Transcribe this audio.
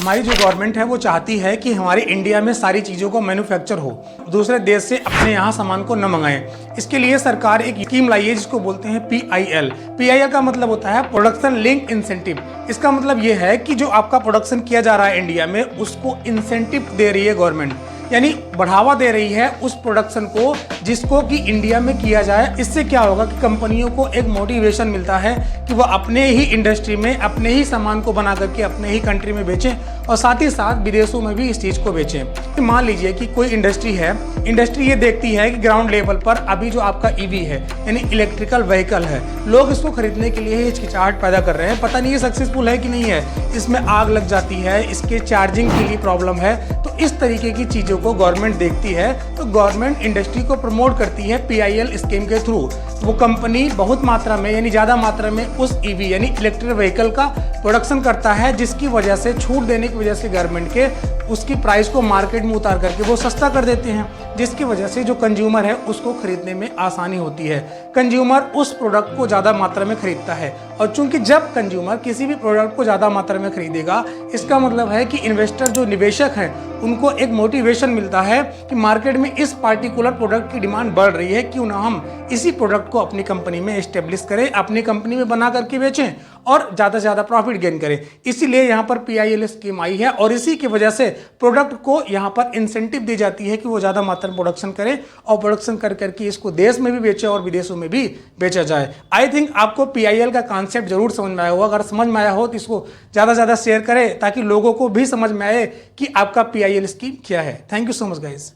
हमारी जो गवर्नमेंट है वो चाहती है कि हमारी इंडिया में सारी चीज़ों को मैन्युफैक्चर हो, दूसरे देश से अपने यहाँ सामान को न मंगाएं। इसके लिए सरकार एक स्कीम लाई है जिसको बोलते हैं PIL। PIL का मतलब होता है प्रोडक्शन लिंक इंसेंटिव। इसका मतलब ये है कि जो आपका प्रोडक्शन किया जा रहा है इंडिया में उसको इंसेंटिव दे रही है गवर्नमेंट, यानी बढ़ावा दे रही है उस प्रोडक्शन को जिसको कि इंडिया में किया जाए। इससे क्या होगा कि कंपनियों को एक मोटिवेशन मिलता है कि वो अपने ही इंडस्ट्री में अपने ही सामान को बना करके अपने ही कंट्री में बेचें और साथ ही साथ विदेशों में भी इस चीज़ को बेचें। मान लीजिए कि कोई इंडस्ट्री है, इंडस्ट्री ये देखती है कि ग्राउंड लेवल पर अभी जो आपका EV है यानी इलेक्ट्रिकल व्हीकल है, लोग इसको खरीदने के लिए हिचकिचाहट पैदा कर रहे हैं, पता नहीं ये सक्सेसफुल है कि नहीं है, इसमें आग लग जाती है, इसके चार्जिंग के लिए प्रॉब्लम है। तो इस तरीके की चीज़ों को गवर्नमेंट देखती है तो गवर्नमेंट इंडस्ट्री को प्रमोट करती है PIL स्कीम के थ्रू। वो कंपनी बहुत मात्रा में यानी ज़्यादा मात्रा में उस EV यानी इलेक्ट्रिक व्हीकल का प्रोडक्शन करता है, जिसकी वजह से छूट देने की वजह से गवर्नमेंट के उसकी प्राइस को मार्केट में उतार करके वो सस्ता कर देते हैं, जिसकी वजह से जो कंज्यूमर है उसको खरीदने में आसानी होती है। कंज्यूमर उस प्रोडक्ट को ज़्यादा मात्रा में खरीदता है और चूंकि जब कंज्यूमर किसी भी प्रोडक्ट को ज़्यादा मात्रा में खरीदेगा, इसका मतलब है कि इन्वेस्टर जो निवेशक हैं उनको एक मोटिवेशन मिलता है कि मार्केट में इस पार्टिकुलर प्रोडक्ट की डिमांड बढ़ रही है, क्यों ना हम इसी प्रोडक्ट को अपनी कंपनी में एस्टेब्लिश करें, अपनी कंपनी में बना करके बेचें और ज़्यादा से ज़्यादा प्रॉफिट गेन करें। इसीलिए यहाँ पर PIL स्कीम आई है और इसी की वजह से प्रोडक्ट को यहाँ पर इंसेंटिव दी जाती है कि वो ज़्यादा मात्रा में प्रोडक्शन करे और प्रोडक्शन कर करके इसको देश में भी बेचे और विदेशों में भी बेचा जाए। आई थिंक आपको PIL का कॉन्सेप्ट जरूर समझ में आया होगा। अगर समझ में आया हो तो इसको ज़्यादा से ज़्यादा शेयर करें ताकि लोगों को भी समझ में आए कि आपका PIL स्कीम क्या है। Thank you so much guys.